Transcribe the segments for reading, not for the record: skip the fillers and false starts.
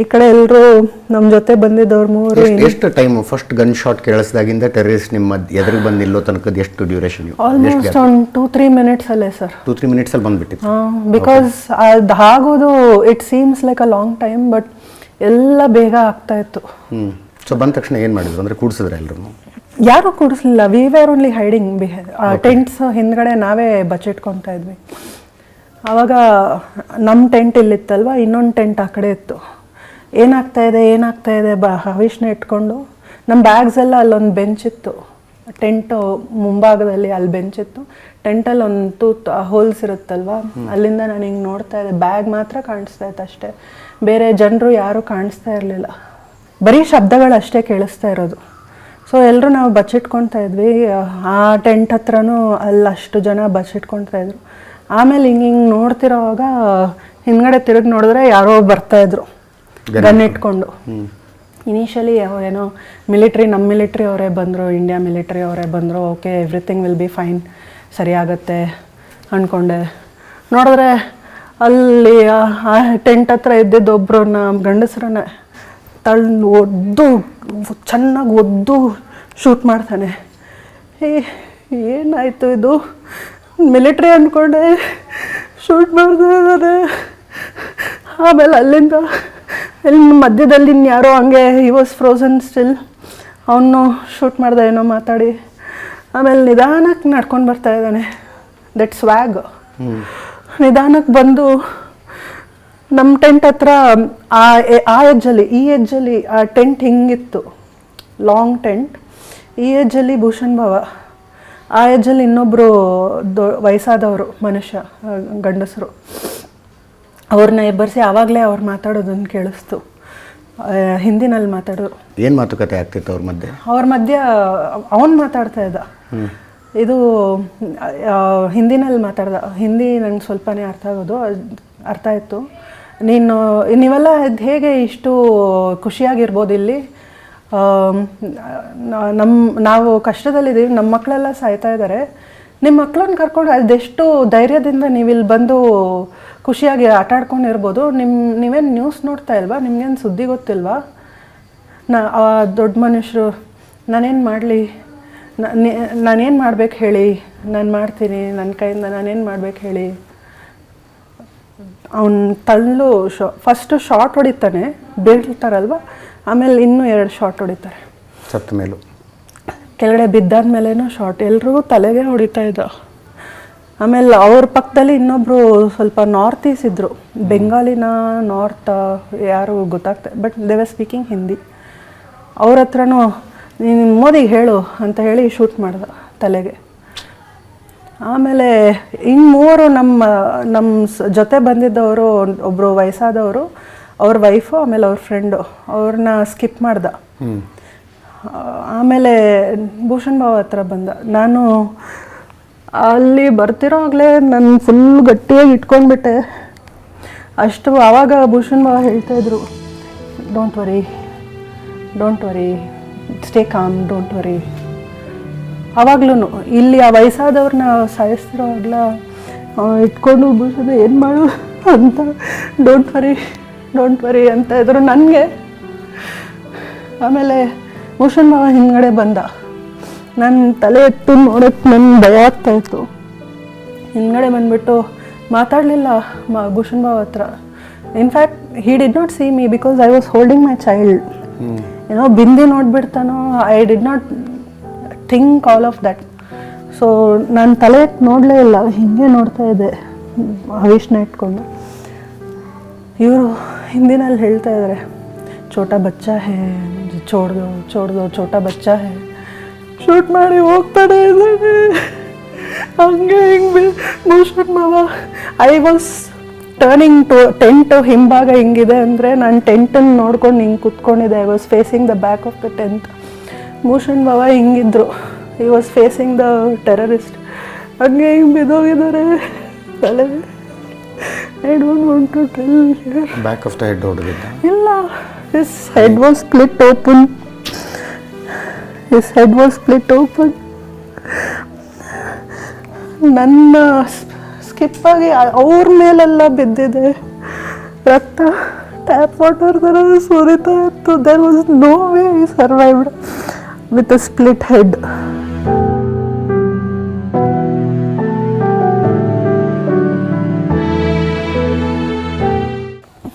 ಈ ಕಡೆ ಎಲ್ಲರೂ ನಮ್ಮ ಜೊತೆ ಬಂದಿದ್ದವ್ರು 3. ಎಷ್ಟು ಟೈಮ್ ಫಸ್ಟ್ ಗನ್ ಶಾಟ್ ಕೇಳಿಸಿದಾಗಿಂದ ಟೆರರಿಸ್ಟ್ ನಿಮ್ಮ ಎದುರಿಗೆ ಬಂದು ನಿಲ್ಲೋ ತನಕದ ಎಷ್ಟು ಡ್ಯೂರೇಷನ್? ಆಲ್ಮೋಸ್ಟ್ ಒಂದು 2-3 ಮಿನಿಟ್ಸ್ ಅಲ್ಲೇ ಸರ್. 2-3 ಮಿನಿಟ್ಸಲ್ಲಿ ಬಂದುಬಿಟ್ಟಿತ್ತು. ಬಿಕಾಸ್ ಅದು ಆಗೋದು it seems like a long time, but ಎಲ್ಲ ಬೇಗ ಆಗ್ತಾ ಇತ್ತು. ಸೊ ಬಂದ ತಕ್ಷಣ ಏನು ಮಾಡಿದ್ರು ಅಂದರೆ ಕೂಡಿಸಿದ್ರೆ ಎಲ್ಲರೂ? ಯಾರೂ ಕೂಡಿಸ್ಲಿಲ್ಲ. We were only hiding tents ಹಿಂದ್ಗಡೆ ನಾವೇ ಬಚ್ಚಿಟ್ಕೊತಾ ಇದ್ವಿ. ಆವಾಗ ನಮ್ಮ ಟೆಂಟ್ ಇಲ್ಲಿತ್ತಲ್ವ, ಇನ್ನೊಂದು ಟೆಂಟ್ ಆ ಕಡೆ ಇತ್ತು. ಏನಾಗ್ತಾ ಇದೆ ಹವಿಷ್ನ ಇಟ್ಕೊಂಡು ನಮ್ಮ ಬ್ಯಾಗ್ಸ್ ಎಲ್ಲ ಅಲ್ಲೊಂದು ಬೆಂಚ್ ಇತ್ತು, ಟೆಂಟು ಮುಂಭಾಗದಲ್ಲಿ ಅಲ್ಲಿ ಬೆಂಚ್ ಇತ್ತು. ಟೆಂಟಲ್ಲಿ ಒಂದು ತೂತ್ ಹೋಲ್ಸ್ ಇರುತ್ತಲ್ವ, ಅಲ್ಲಿಂದ ನಾನು ಹಿಂಗೆ ನೋಡ್ತಾ ಇದ್ದೆ. ಬ್ಯಾಗ್ ಮಾತ್ರ ಕಾಣಿಸ್ತಾ ಇತ್ತು ಅಷ್ಟೇ, ಬೇರೆ ಜನರು ಯಾರೂ ಕಾಣಿಸ್ತಾ ಇರಲಿಲ್ಲ. ಬರೀ ಶಬ್ದಗಳಷ್ಟೇ ಕೇಳಿಸ್ತಾ ಇರೋದು. ಸೊ ಎಲ್ಲರೂ ನಾವು ಬಚ್ಚಿಟ್ಕೊತಾ ಇದ್ವಿ. ಆ ಟೆಂಟ್ ಹತ್ರನೂ ಅಲ್ಲಷ್ಟು ಜನ ಬಚ್ಚಿಟ್ಕೊತಾ ಇದ್ರು. ಆಮೇಲೆ ಹಿಂಗೆ ನೋಡ್ತಿರೋವಾಗ ಹಿಂದ್ಗಡೆ ತಿರುಗಿ ನೋಡಿದ್ರೆ ಯಾರೋ ಬರ್ತಾಯಿದ್ರು ಗನ್ ಇಟ್ಕೊಂಡು. ಇನಿಷಿಯಲಿ ಏನೋ ನಮ್ಮ ಮಿಲಿಟ್ರಿ ಅವರೇ ಬಂದರು, ಇಂಡಿಯಾ ಮಿಲಿಟ್ರಿ ಅವರೇ ಬಂದರು. Okay, everything will be fine, ಸರಿಯಾಗತ್ತೆ ಅಂದ್ಕೊಂಡೆ. ನೋಡಿದ್ರೆ ಅಲ್ಲಿ ಆ ಟೆಂಟ್ ಹತ್ರ ಇದ್ದಿದ್ದೊಬ್ಬರು ಗಂಡಸ್ರನ್ನೇ ಚೆನ್ನಾಗಿ ಒದ್ದು ಶೂಟ್ ಮಾಡ್ತಾನೆ. ಏನಾಯಿತು ಇದು, ಮಿಲಿಟ್ರಿ ಅಂದ್ಕೊಂಡೆ ಶೂಟ್ ಮಾಡ್ತಾ ಇದ್ದಾರೆ. ಆಮೇಲೆ ಅಲ್ಲಿಂದ ಮಧ್ಯದಲ್ಲಿ ಯಾರೋ ಹಂಗೆ ಹಿ ವಾಸ್ ಫ್ರೋಸನ್ ಸ್ಟಿಲ್, ಅವನು ಶೂಟ್ ಮಾಡ್ದೆ ಏನೋ ಮಾತಾಡಿ. ಆಮೇಲೆ ನಿಧಾನಕ್ಕೆ ನಡ್ಕೊಂಡು ಬರ್ತಾ ಇದ್ದಾನೆ. ದಟ್ ಸ್ವ್ಯಾಗ್. ನಿಧಾನಕ್ಕೆ ಬಂದು ನಮ್ಮ ಟೆಂಟ್ ಹತ್ರ ಆ ಎಜ್ಜಲ್ಲಿ ಈ ಎಜ್ಜಲ್ಲಿ ಆ ಟೆಂಟ್ ಹಿಂಗಿತ್ತು, ಲಾಂಗ್ ಟೆಂಟ್. ಈ ಎಜ್ಜಲ್ಲಿ ಭೂಷಣ್ ಭಾವ, ಆ ಎಜ್ಜಲ್ಲಿ ಇನ್ನೊಬ್ಬರು ವಯಸ್ಸಾದವರು ಮನುಷ್ಯ, ಗಂಡಸರು. ಅವ್ರನ್ನ ಎಬ್ಬರಿಸಿ ಆವಾಗಲೇ ಅವ್ರು ಮಾತಾಡೋದನ್ನು ಕೇಳಿಸ್ತು. ಹಿಂದಿನಲ್ಲಿ ಮಾತಾಡೋರು. ಏನು ಮಾತುಕತೆ ಆಗ್ತಿತ್ತು ಅವ್ರ ಮಧ್ಯೆ? ಅವನು ಮಾತಾಡ್ತಾ ಇದ್ದ. ಇದು ಹಿಂದಿನಲ್ಲಿ ಮಾತಾಡ್ದ. ಹಿಂದಿ ನಂಗೆ ಸ್ವಲ್ಪನೇ ಅರ್ಥ ಆಯಿತು. ನೀವೆಲ್ಲ ಹೇಗೆ ಇಷ್ಟು ಖುಷಿಯಾಗಿರ್ಬೋದು ಇಲ್ಲಿ, ನಾವು ಕಷ್ಟದಲ್ಲಿದ್ದೀವಿ, ನಮ್ಮ ಮಕ್ಕಳೆಲ್ಲ ಸಾಯ್ತಾ ಇದ್ದಾರೆ, ನಿಮ್ಮ ಮಕ್ಕಳನ್ನ ಕರ್ಕೊಂಡು ಅದೆಷ್ಟು ಧೈರ್ಯದಿಂದ ನೀವಿಲ್ಲಿ ಬಂದು ಖುಷಿಯಾಗಿ ಆಟ ಆಡ್ಕೊಂಡಿರ್ಬೋದು. ನೀವೇನು ನ್ಯೂಸ್ ನೋಡ್ತಾ ಇಲ್ವಾ? ನಿಮ್ಗೇನು ಸುದ್ದಿ ಗೊತ್ತಿಲ್ವಾ? ದೊಡ್ಡ ಮನುಷ್ಯರು, ನಾನೇನು ಮಾಡಲಿ, ನಾನೇನು ಮಾಡ್ಬೇಕು ಹೇಳಿ, ನಾನು ಮಾಡ್ತೀನಿ, ನನ್ನ ಕೈಯಿಂದ ನಾನೇನು ಮಾಡ್ಬೇಕು ಹೇಳಿ. ಅವನು ಫಸ್ಟು ಶಾರ್ಟ್ ಹೊಡಿತಾನೆ, ಬೀಳ್ತಾರಲ್ವ, ಆಮೇಲೆ ಇನ್ನೂ 2 ಶಾರ್ಟ್ ಹೊಡಿತಾರೆ. ಸತ್ತ ಮೇಲೂ ಕೆಳಗಡೆ ಬಿದ್ದಾದ್ಮೇಲೇನೋ ಶಾರ್ಟ್, ಎಲ್ರಿಗೂ ತಲೆಗೆ ಹೊಡಿತಾ ಇದ್ದ. ಆಮೇಲೆ ಅವ್ರ ಪಕ್ಕದಲ್ಲಿ ಇನ್ನೊಬ್ಬರು ಸ್ವಲ್ಪ ನಾರ್ತ್ ಈಸ್ ಇದ್ದರು, ಬೆಂಗಾಲಿನ ನಾರ್ತ್ ಯಾರು ಗೊತ್ತಾಗ್ತಾ, but they were speaking Hindi. ಅವ್ರ ಹತ್ರನೂ ನೀನು ಮೋದಿಗೆ ಹೇಳು ಅಂತ ಹೇಳಿ ಶೂಟ್ ಮಾಡ್ದ ತಲೆಗೆ. ಆಮೇಲೆ ಇನ್ನು 3 ನಮ್ಮ ಜೊತೆ ಬಂದಿದ್ದವರು, ಒಬ್ಬರು ವಯಸ್ಸಾದವರು, ಅವ್ರ ವೈಫು, ಆಮೇಲೆ ಅವ್ರ ಫ್ರೆಂಡು, ಅವ್ರನ್ನ ಸ್ಕಿಪ್ ಮಾಡ್ದ. ಆಮೇಲೆ ಭೂಷಣ್ ಭಾವ ಹತ್ರ ಬಂದ. ನಾನು ಅಲ್ಲಿ ಬರ್ತಿರೋವಾಗಲೇ ನಾನು ಫುಲ್ ಗಟ್ಟಿಯಾಗಿ ಇಟ್ಕೊಂಡ್ಬಿಟ್ಟೆ. ಅಷ್ಟು ಆವಾಗ ಭೂಷಣ್ ಭಾವ ಹೇಳ್ತಾಯಿದ್ರು, don't worry, stay calm, don't worry. ಆವಾಗ್ಲೂ ಇಲ್ಲಿ ಆ ವಯಸ್ಸಾದವ್ರನ್ನ ಸಾಯಿಸ್ತಿರೋವಾಗಲ ಇಟ್ಕೊಂಡು ಭೂಷಣ ಏನು ಮಾಡು ಅಂತ ಡೋಂಟ್ ವರಿ ಅಂತ ಇದ್ರು ನನಗೆ. ಆಮೇಲೆ ಭೂಷಣ್ ಭಾವ ಹಿಂದ್ಗಡೆ ಬಂದ. ನನ್ನ ತಲೆ ಎತ್ತು ನೋಡೋಕ್ಕೆ ನನಗೆ ಭಯ ಆಗ್ತಾಯಿತ್ತು. ಹಿಂದ್ಗಡೆ ಬಂದುಬಿಟ್ಟು ಮಾತಾಡಲಿಲ್ಲ ಭೂಷಣ್ ಭಾವ ಹತ್ರ. In fact he did not see me because I was holding my child. ಏನೋ ಬಿಂದಿ ನೋಡ್ಬಿಡ್ತಾನೋ, I did not think all of that. So ನಾನು ತಲೆ ಎತ್ತು ನೋಡಲೇ ಇಲ್ಲ, ಹೀಗೆ ನೋಡ್ತಾ ಇದ್ದೆ ಹವಿಷ್ನ ಇಟ್ಕೊಂಡು. ಇವರು ಹಿಂದಿನಲ್ಲಿ ಹೇಳ್ತಾ ಇದ್ದಾರೆ, ಛೋಟಾ ಬಚ್ಚಾ ಹೇ, ಚೋಡ್ದೋ ಛೋಟಾ ಬಚ್ಚಾ ಹೇ, ಶೂಟ್ ಮಾಡಿ ಹೋಗ್ತಾನೆ ಇದ್ದಾನೆ. ಹಂಗೆ ಹಿಂಗೆ ಭೂಷಣ್ ಭಾವ. ಐ ವಾಸ್ ಟರ್ನಿಂಗ್ ಟೆಂಟ್ ಹಿಂಭಾಗ ಹಿಂಗಿದೆ ಅಂದರೆ ನಾನು ಟೆಂಟನ್ನು ನೋಡ್ಕೊಂಡು ಹಿಂಗೆ ಕುತ್ಕೊಂಡಿದ್ದೆ. I was facing the back of the tent. Bhushan ಭಾವ ಹಿಂಗಿದ್ರು, he was facing the terrorist. ಹಂಗೆ ಹಿಂಗೆ ಬಿದ್ದೋಗಿದ್ದಾರೆ ತಲೆ. I don't want to tell here. Back of the head ಹೊಡೆದಿದ್ದ? ಇಲ್ಲ, his head was split open. ನನ್ನ ಸ್ಕಿಪ್ಪಾಗಿ ಅವ್ರ ಮೇಲೆಲ್ಲ ಬಿದ್ದಿದೆ ರಕ್ತ. ಟ್ಯಾಪ್ ವಾಟರ್ ಥರ ಸುರಿತಾ ಇತ್ತು. There was no way I survived with a split head.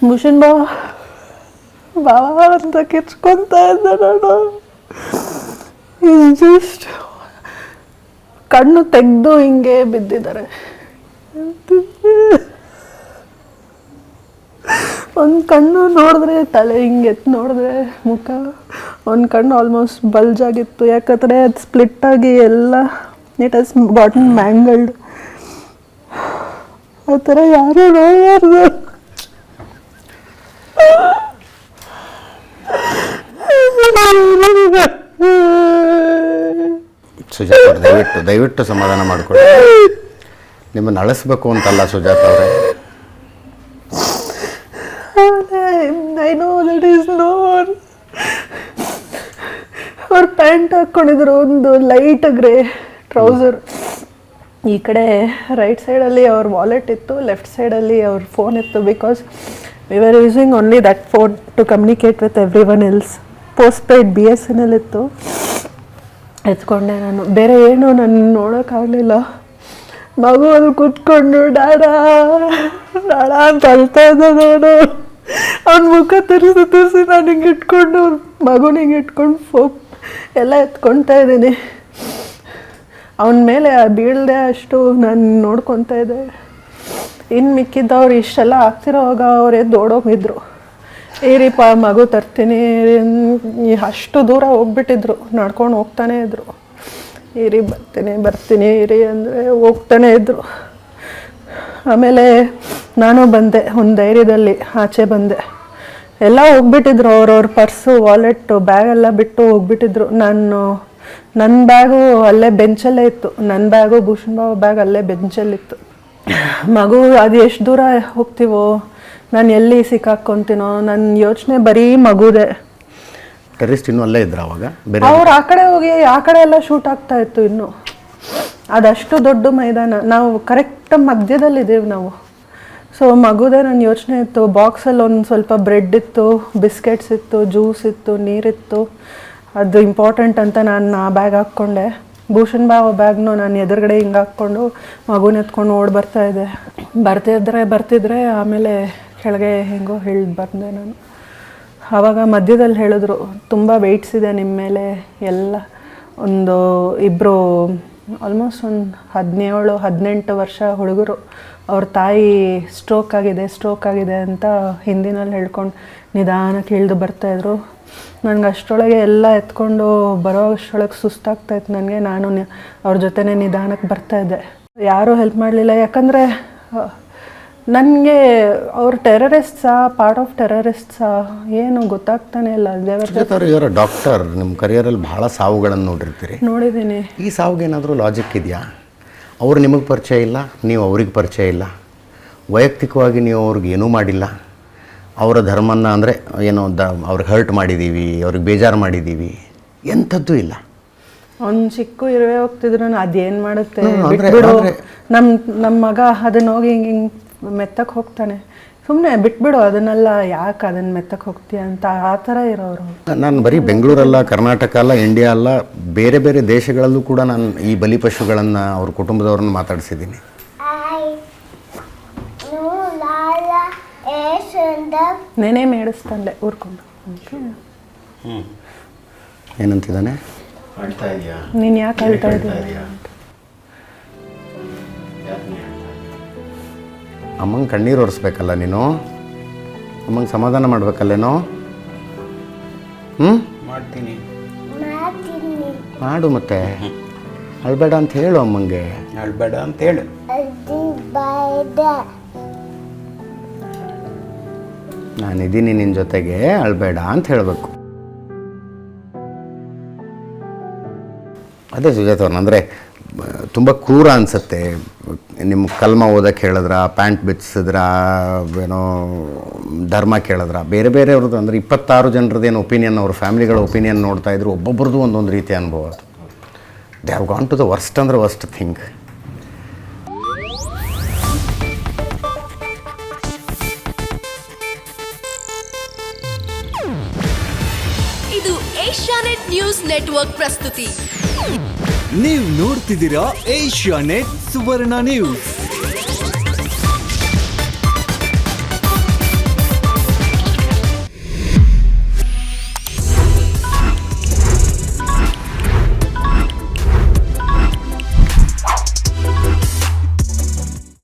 Bhushan ಬಾಬಾ ಅಂತ ಕಿರ್ಚ್ಕೊತಾ ಇದ್ದೆ ನಾನು. ಜಸ್ಟ್ ಕಣ್ಣು ತೆಗೆದು ಹಿಂಗೆ ಬಿದ್ದಿದ್ದಾರೆ. ಒಂದು ಕಣ್ಣು ನೋಡಿದ್ರೆ ತಲೆ ಹಿಂಗೆ ಎತ್ತು ನೋಡಿದ್ರೆ ಮುಖ, ಒಂದು ಕಣ್ಣು ಆಲ್ಮೋಸ್ಟ್ ಬಲ್ಜ್ ಆಗಿತ್ತು. ಯಾಕಂದರೆ ಅದು ಸ್ಪ್ಲಿಟ್ ಆಗಿ ಎಲ್ಲ ಇಟ್ ಹಸ್ ಗಾಟನ್ ಮ್ಯಾಂಗಲ್ಡ್. ಆ ಥರ ಯಾರು ನೋಡಬಾರ್ದು. ಸುಜಾತ ಅವ್ರೆ, ದಯವಿಟ್ಟು ಸಮಾಧಾನ ಮಾಡಿಕೊಳ್ಳಿ. ನಿಮ್ಮನ್ನು ಅಳಿಸ್ಬೇಕು ಅಂತಲ್ಲ ಸುಜಾತ ಅವರೇ. I know that is known. ಅವ್ರು ಪ್ಯಾಂಟ್ ಹಾಕ್ಕೊಂಡಿದ್ರು, ಒಂದು ಲೈಟ್ ಗ್ರೇ ಟ್ರೌಸರ್. ಈ ಕಡೆ ರೈಟ್ ಸೈಡಲ್ಲಿ ಅವ್ರ ವಾಲೆಟ್ ಇತ್ತು, ಲೆಫ್ಟ್ ಸೈಡಲ್ಲಿ ಅವ್ರ ಫೋನ್ ಇತ್ತು. Because we were using only that phone to communicate with everyone else. Post paid BSNL ಇತ್ತು. ಎತ್ಕೊಂಡೆ ನಾನು. ಬೇರೆ ಏನು ನಾನು ನೋಡೋಕ್ಕಾಗಲಿಲ್ಲ. ಮಗು ಅಲ್ಲಿ ಕೂತ್ಕೊಂಡು ಡಾಡಾ ಡಾಡಾ ಅಂತ ಅಳ್ತಾ ಇದ್ದೆ ನಾನು. ಅವ್ನ ಮುಖ ತರಿಸಿ ನಾನು ಹಿಂಗೆ ಇಟ್ಕೊಂಡು ಮಗುನ ಹಿಂಗೆ ಇಟ್ಕೊಂಡು ಎಲ್ಲ ಎತ್ಕೊತಾ ಇದ್ದೀನಿ. ಅವನ ಮೇಲೆ ಬೀಳದೆ ಅಷ್ಟು ನಾನು ನೋಡ್ಕೊತಾ ಇದ್ದೆ. ಇನ್ನು ಮಿಕ್ಕಿದ್ದವ್ರು ಇಷ್ಟೆಲ್ಲ ಆಗ್ತಿರೋವಾಗ ಅವ್ರು ಎದ್ದು ಓಡೋಗಿದ್ರು. ಏರಿಪ್ಪ ಮಗು ತರ್ತೀನಿ, ಅಷ್ಟು ದೂರ ಹೋಗ್ಬಿಟ್ಟಿದ್ರು, ನಡ್ಕೊಂಡು ಹೋಗ್ತಾನೆ ಇದ್ರು. ಇರಿ ಬರ್ತೀನಿ ಇರಿ ಅಂದರೆ ಹೋಗ್ತಾನೆ ಇದ್ರು. ಆಮೇಲೆ ನಾನು ಬಂದೆ, ಒಂದು ಧೈರ್ಯದಲ್ಲಿ ಆಚೆ ಬಂದೆ. ಎಲ್ಲ ಹೋಗ್ಬಿಟ್ಟಿದ್ರು, ಅವ್ರವ್ರ ಪರ್ಸು, ವಾಲೆಟ್ಟು, ಬ್ಯಾಗೆಲ್ಲ ಬಿಟ್ಟು ಹೋಗ್ಬಿಟ್ಟಿದ್ರು. ನನ್ನ ಬ್ಯಾಗು ಅಲ್ಲೇ ಬೆಂಚಲ್ಲೇ ಇತ್ತು. ನನ್ನ ಬ್ಯಾಗು, ಭೂಷಣ್ ಬಾಬು ಬ್ಯಾಗ್ ಅಲ್ಲೇ ಬೆಂಚಲ್ಲಿತ್ತು. ಮಗು ಅದು ಎಷ್ಟು ದೂರ ಹೋಗ್ತೀವೋ, ನಾನು ಎಲ್ಲಿ ಸಿಕ್ಕಾಕ್ಕೊಂತೀನೋ, ನನ್ನ ಯೋಚನೆ ಬರೀ ಮಗುದೇ. ಟೆರರಿಸ್ಟ್ ಇನ್ನೂ ಅಲ್ಲೇ ಇದ್ರ ಅವಾಗ? ಅವ್ರು ಆ ಕಡೆ ಹೋಗಿ ಆ ಕಡೆ ಎಲ್ಲ ಶೂಟ್ ಆಗ್ತಾ ಇತ್ತು. ಇನ್ನು ಅದಷ್ಟು ದೊಡ್ಡ ಮೈದಾನ, ನಾವು ಕರೆಕ್ಟ್ ಮಧ್ಯದಲ್ಲಿದ್ದೀವಿ ನಾವು. ಸೊ ಮಗುದೇ ನನ್ನ ಯೋಚನೆ ಇತ್ತು. ಬಾಕ್ಸಲ್ಲಿ ಒಂದು ಸ್ವಲ್ಪ ಬ್ರೆಡ್ ಇತ್ತು, ಬಿಸ್ಕೆಟ್ಸ್ ಇತ್ತು, ಜ್ಯೂಸ್ ಇತ್ತು, ನೀರಿತ್ತು. ಅದು ಇಂಪಾರ್ಟೆಂಟ್ ಅಂತ ನಾನು ಆ ಬ್ಯಾಗ್ ಹಾಕ್ಕೊಂಡೆ. ಭೂಷಣ್ ಬಾವ ಬ್ಯಾಗ್ನು ನಾನು ಎದುರುಗಡೆ ಹಿಂಗೆ ಹಾಕ್ಕೊಂಡು ಮಗುನ ಎತ್ಕೊಂಡು ಓಡಿ ಬರ್ತಾಯಿದ್ದೆ. ಬರ್ತಿದ್ರೆ ಆಮೇಲೆ ಕೆಳಗೆ ಹೆಂಗೋ ಹೇಳಿ ಬಂದೆ ನಾನು. ಆವಾಗ ಮಧ್ಯದಲ್ಲಿ ಹೇಳಿದ್ರು, ತುಂಬ ವೆಯ್ಟ್ಸ್ ಇದೆ ನಿಮ್ಮ ಮೇಲೆ ಎಲ್ಲ. ಒಂದು ಇಬ್ಬರು ಆಲ್ಮೋಸ್ಟ್ ಒಂದು 17-18 ವರ್ಷ ಹುಡುಗರು, ಅವ್ರ ತಾಯಿ ಸ್ಟ್ರೋಕ್ ಆಗಿದೆ ಅಂತ ಹಿಂದಿನಲ್ಲಿ ಹೇಳ್ಕೊಂಡು ನಿಧಾನಕ್ಕೆ ಇಳಿದು ಬರ್ತಾಯಿದ್ರು. ನನಗೆ ಅಷ್ಟರೊಳಗೆ ಎಲ್ಲ ಎತ್ಕೊಂಡು ಬರೋ ಅಷ್ಟರೊಳಗೆ ಸುಸ್ತಾಗ್ತಾಯಿತ್ತು ನನಗೆ. ನಾನು ಅವ್ರ ಜೊತೆನೇ ನಿಧಾನಕ್ಕೆ ಬರ್ತಾಯಿದ್ದೆ. ಯಾರೂ ಹೆಲ್ಪ್ ಮಾಡಲಿಲ್ಲ. ಯಾಕಂದರೆ ನನಗೆ ಅವ್ರು ಟೆರರಿಸ್ಟಾ, ಪಾರ್ಟ್ ಆಫ್ ಟೆರರಿಸ್ಟಾ ಏನು ಗೊತ್ತಾಗ್ತಾನೆ ಇಲ್ಲ. ಇವರ ಡಾಕ್ಟರ್, ನಿಮ್ಮ ಕರಿಯರಲ್ಲಿ ಭಾಳ ಸಾವುಗಳನ್ನು ನೋಡಿರ್ತೀರಿ. ನೋಡಿದ್ದೀನಿ. ಈ ಸಾವಿಗೆ ಏನಾದರೂ ಲಾಜಿಕ್ ಇದೆಯಾ? ಅವರು ನಿಮಗೆ ಪರಿಚಯ ಇಲ್ಲ, ನೀವು ಅವ್ರಿಗೆ ಪರಿಚಯ ಇಲ್ಲ, ವೈಯಕ್ತಿಕವಾಗಿ ನೀವು ಅವ್ರಿಗೆ ಏನೂ ಮಾಡಿಲ್ಲ. ಅವರ ಧರ್ಮನ ಅಂದರೆ ಏನೋ ಅವ್ರಿಗೆ ಹರ್ಟ್ ಮಾಡಿದ್ದೀವಿ, ಅವ್ರಿಗೆ ಬೇಜಾರು ಮಾಡಿದ್ದೀವಿ, ಎಂಥದ್ದು ಇಲ್ಲ. ಒಂದು ಚಿಕ್ಕ ಇರುವೆ ಹೋಗ್ತಿದ್ರು, ಅದೇನು ಮಾಡುತ್ತೆ ಬಿಟ್ಬಿಡು. ನಮ್ಮ ಮಗ ಅದನ್ನ ಹೋಗಿ ಹಿಂಗೆ ಮೆತ್ತಕ್ಕೆ ಹೋಗ್ತಾನೆ, ಸುಮ್ಮನೆ ಬಿಟ್ಬಿಡು ಅದನ್ನೆಲ್ಲ, ಯಾಕೆ ಅದನ್ನು ಮೆತ್ತಕ್ಕೆ ಹೋಗ್ತೀಯ ಅಂತ ಆ ಥರ ಇರೋರು. ನಾನು ಬರೀ ಬೆಂಗಳೂರಲ್ಲ, ಕರ್ನಾಟಕ ಅಲ್ಲ, ಇಂಡಿಯಾ ಅಲ್ಲ, ಬೇರೆ ಬೇರೆ ದೇಶಗಳಲ್ಲೂ ಕೂಡ ನಾನು ಈ ಬಲಿಪಶುಗಳನ್ನು ಅವ್ರ ಕುಟುಂಬದವ್ರನ್ನ ಮಾತಾಡಿಸಿದ್ದೀನಿ. ನೆನೆ ಮೇಡಿಸ್ತಂಡೆ ಊರ್ಕೊಂಡು. ಏನಂತಿದ್ದಾನೆ? ನೀನು ಯಾಕೆ ಹೇಳ್ತಾ ಇದ್ದೀಯ? ಅಮ್ಮಂಗೆ ಕಣ್ಣೀರು ಒರೆಸ್ಬೇಕಲ್ಲ ನೀನು, ಅಮ್ಮಂಗೆ ಸಮಾಧಾನ ಮಾಡ್ಬೇಕಲ್ಲೇನೋ. ಮಾಡ್ತೀನಿ, ಮಾಡು ಮತ್ತೆ. ಅಳ್ಬೇಡ ಅಂತ ಹೇಳು ಅಮ್ಮಂಗೆ. ಅಳ್ಬೇಡ ಅಂತ ಹೇಳು. ನಾನಿದ್ದೀನಿ ನಿನ್ನ ಜೊತೆಗೆ, ಅಳ್ಬೇಡ ಅಂತ ಹೇಳಬೇಕು. ಅದೇ ಸುಜಾತವ್ರನ್ನ ಅಂದರೆ ತುಂಬ ಕ್ರೂರ ಅನಿಸುತ್ತೆ. ನಿಮ್ಮ ಕಲ್ಮ ಓದಕ್ಕೆ ಹೇಳಿದ್ರ, ಪ್ಯಾಂಟ್ ಬಿಚ್ಚಿಸಿದ್ರ, ಏನೋ ಧರ್ಮ ಕೇಳಿದ್ರ, ಬೇರೆ ಬೇರೆಯವ್ರದ್ದು ಅಂದರೆ 26 ಜನರದ್ದೇನು ಒಪಿನಿಯನ್, ಅವ್ರ ಫ್ಯಾಮಿಲಿಗಳ ಒಪಿನಿಯನ್ ನೋಡ್ತಾ ಇದ್ರು. ಒಬ್ಬೊಬ್ರದ್ದು ಒಂದೊಂದು ರೀತಿ ಅನುಭವ. ಅದು they have gone to the worst ಅಂದರೆ ವರ್ಸ್ಟ್ ಥಿಂಗ್. ಇದು ಏಷ್ಯಾನೆಟ್ ನ್ಯೂಸ್ ನೆಟ್ವರ್ಕ್ ಪ್ರಸ್ತುತಿ. ನೀವು ನೋಡ್ತಿದ್ದೀರಾ ಏಷ್ಯಾನೆಟ್ ಸುವರ್ಣ ನ್ಯೂಸ್.